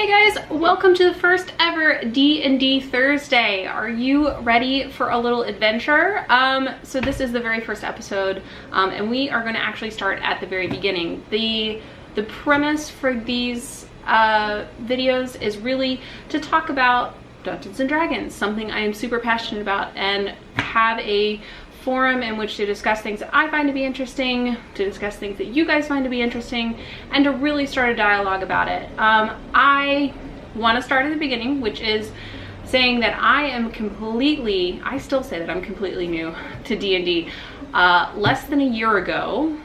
Hey guys, welcome to the first ever D&D Thursday. Are you ready for a little adventure? So this is the very first episode, and we are going to actually start at the very beginning. The premise for these videos is really to talk about Dungeons and Dragons, something I am super passionate about, and have a forum in which to discuss things that I find to be interesting, to discuss things that you guys find to be interesting, and to really start a dialogue about it. I want to start at the beginning, which is saying that I still say that I'm completely new to D&D. Less than a year ago,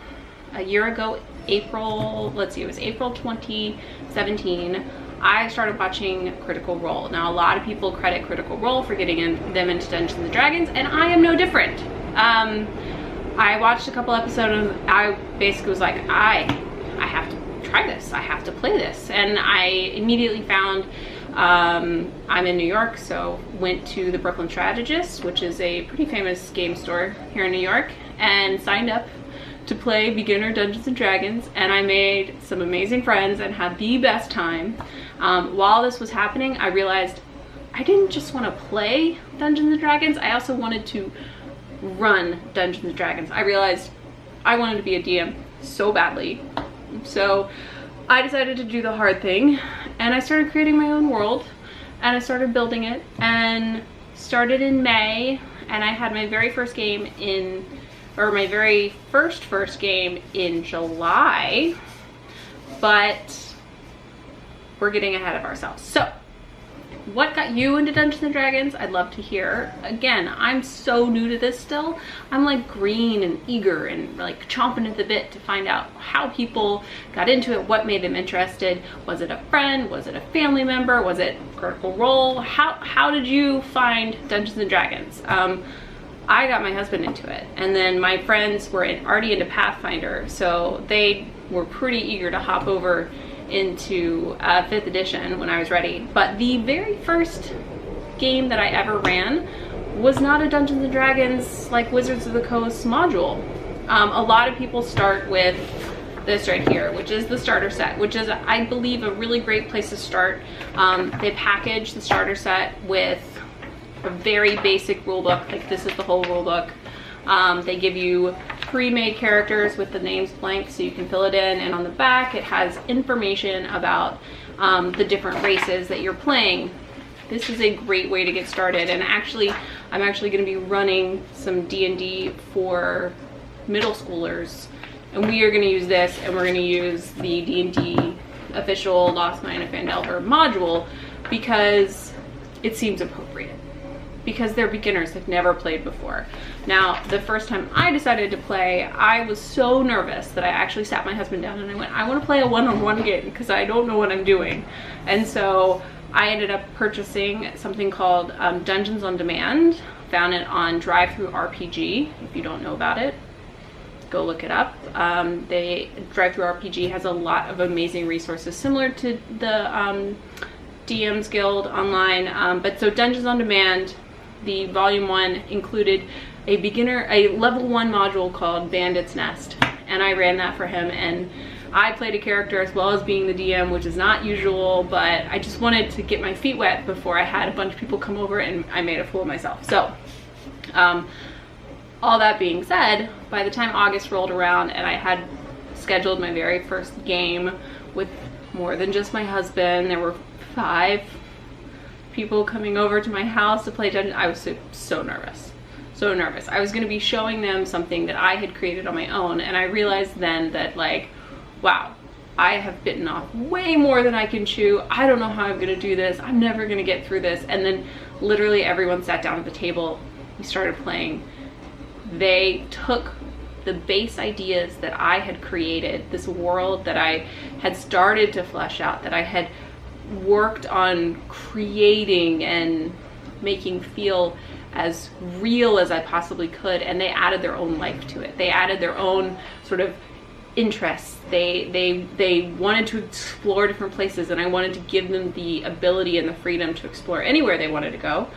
April, it was April 2017, I started watching Critical Role. Now, a lot of people credit Critical Role for getting them into Dungeons and Dragons, and I am no different. I watched a couple episodes and I basically was like, I have to try this, I have to play this. And I immediately found, I'm in New York, so went to the Brooklyn Strategist, which is a pretty famous game store here in New York, and signed up to play beginner Dungeons and Dragons, and I made some amazing friends and had the best time. While this was happening, I realized I didn't just want to play Dungeons and Dragons, I also wanted to run Dungeons and Dragons. I realized I wanted to be a DM so badly. So I decided to do the hard thing, and I started creating my own world, and I started building it, and started in May, and I had my very first game my very first game in July, but we're getting ahead of ourselves. So what got you into Dungeons and Dragons? I'd love to hear. Again, I'm so new to this still. I'm like green and eager and like chomping at the bit to find out how people got into it, what made them interested. Was it a friend? Was it a family member? Was it Critical Role? How did you find Dungeons and Dragons? I got my husband into it, and then my friends were already into Pathfinder, so they were pretty eager to hop over into 5th edition when I was ready. But the very first game that I ever ran was not a Dungeons and Dragons like Wizards of the Coast module. A lot of people start with this right here, which is the starter set, which is, I believe, a really great place to start. They package the starter set with a very basic rule book, like this is the whole rule book. They give you pre-made characters with the names blank so you can fill it in, and on the back it has information about the different races that you're playing. This is a great way to get started, and I'm actually going to be running some D&D for middle schoolers, and we are going to use this, and we're going to use the D&D official Lost Mine of Phandelver module because it seems appropriate, because they're beginners, they've never played before. Now, the first time I decided to play, I was so nervous that I actually sat my husband down and I went, I want to play a one-on-one game because I don't know what I'm doing. And so I ended up purchasing something called Dungeons on Demand. Found it on Drive-Thru RPG. If you don't know about it, go look it up. Drive-Thru RPG has a lot of amazing resources similar to the DM's Guild online. But so Dungeons on Demand, the volume 1 included a level 1 module called Bandit's Nest, and I ran that for him, and I played a character as well as being the DM, which is not usual, but I just wanted to get my feet wet before I had a bunch of people come over and I made a fool of myself. So all that being said, by the time August rolled around and I had scheduled my very first game with more than just my husband, there were 5 people coming over to my house to play Dungeons. I was so nervous. So nervous. I was going to be showing them something that I had created on my own, and I realized then that, like, wow, I have bitten off way more than I can chew. I don't know how I'm going to do this. I'm never going to get through this. And then literally everyone sat down at the table. We started playing. They took the base ideas that I had created, this world that I had started to flesh out, that I had worked on creating and making feel as real as I possibly could, and they added their own life to it. They added their own sort of interests. They wanted to explore different places, and I wanted to give them the ability and the freedom to explore anywhere they wanted to go.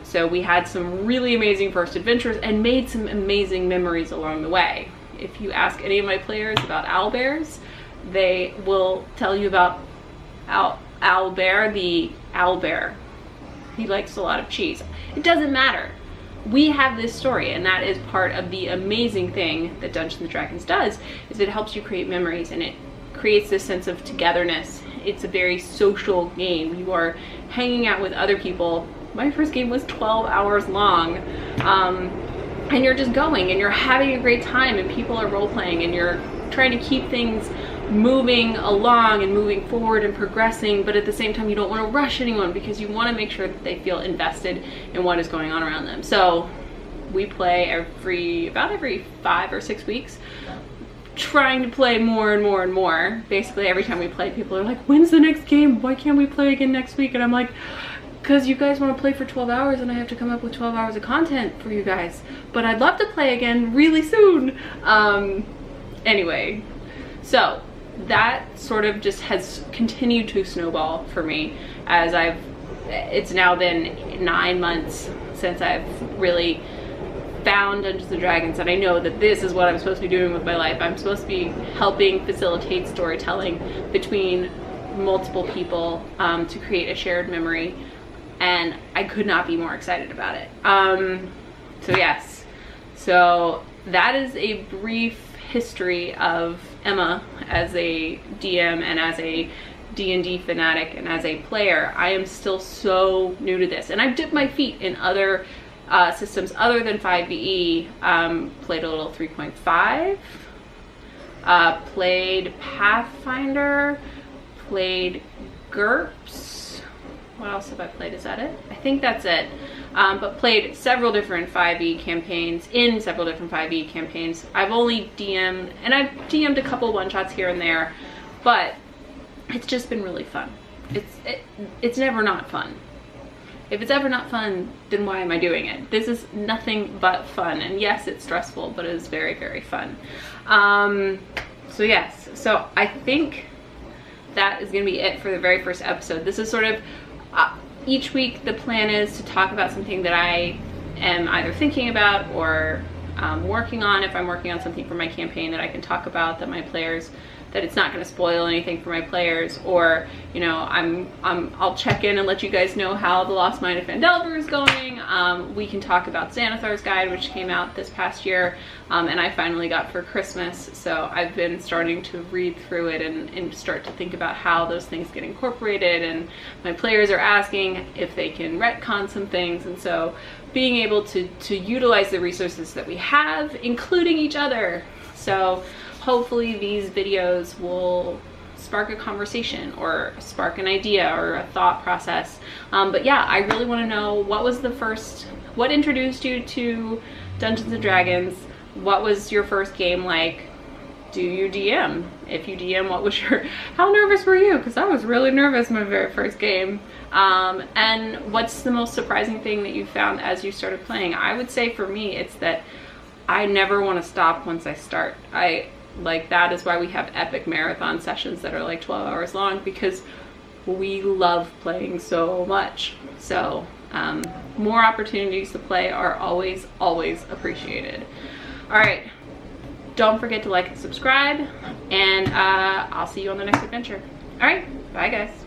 So we had some really amazing first adventures and made some amazing memories along the way. If you ask any of my players about owlbears, they will tell you about owlbear, the owlbear, he likes a lot of cheese. It doesn't matter. We have this story, and that is part of the amazing thing that Dungeons & Dragons does, is it helps you create memories, and it creates this sense of togetherness. It's a very social game. You are hanging out with other people. My first game was 12 hours long, and you're just going, and you're having a great time, and people are role-playing, and you're trying to keep things moving along and moving forward and progressing, but at the same time you don't want to rush anyone because you want to make sure that they feel invested in what is going on around them. So we play about every 5 or 6 weeks, trying to play more and more and more. Basically every time we play, people are like, when's the next game? Why can't we play again next week? And I'm like, because you guys want to play for 12 hours and I have to come up with 12 hours of content for you guys, but I'd love to play again really soon. Anyway, so that sort of just has continued to snowball for me as it's now been 9 months since I've really found Dungeons & Dragons, and I know that this is what I'm supposed to be doing with my life. I'm supposed to be helping facilitate storytelling between multiple people to create a shared memory, and I could not be more excited about it. So yes, so that is a brief history of Emma as a DM and as a D&D fanatic and as a player. I am still so new to this, and I've dipped my feet in other systems other than 5e. Played a little 3.5, played Pathfinder, played GURPS. What else have I played? Is that it? I think that's it. But played several different 5e campaigns, in several different 5e campaigns. I've only DM'd, and I've DM'd a couple one-shots here and there, but it's just been really fun. It's never not fun. If it's ever not fun, then why am I doing it? This is nothing but fun, and yes, it's stressful, but it is very, very fun. So yes, so I think that is gonna be it for the very first episode. This is sort of, each week the plan is to talk about something that I am either thinking about or working on. If I'm working on something for my campaign that I can talk about, that my players, that it's not going to spoil anything for my players, or you know, I'll check in and let you guys know how The Lost Mine of Phandelver is going. We can talk about Xanathar's Guide, which came out this past year, and I finally got for Christmas, so I've been starting to read through it and start to think about how those things get incorporated, and my players are asking if they can retcon some things, and so being able to utilize the resources that we have, including each other. So hopefully these videos will spark a conversation or spark an idea or a thought process. But yeah, I really want to know, what introduced you to Dungeons & Dragons? What was your first game like? Do you DM? If you DM, how nervous were you? Because I was really nervous my very first game. And what's the most surprising thing that you found as you started playing? I would say for me, it's that I never want to stop once I start. That is why we have epic marathon sessions that are like 12 hours long, because we love playing so much. So more opportunities to play are always, always appreciated. All right, don't forget to like and subscribe, and I'll see you on the next adventure. All right, bye guys.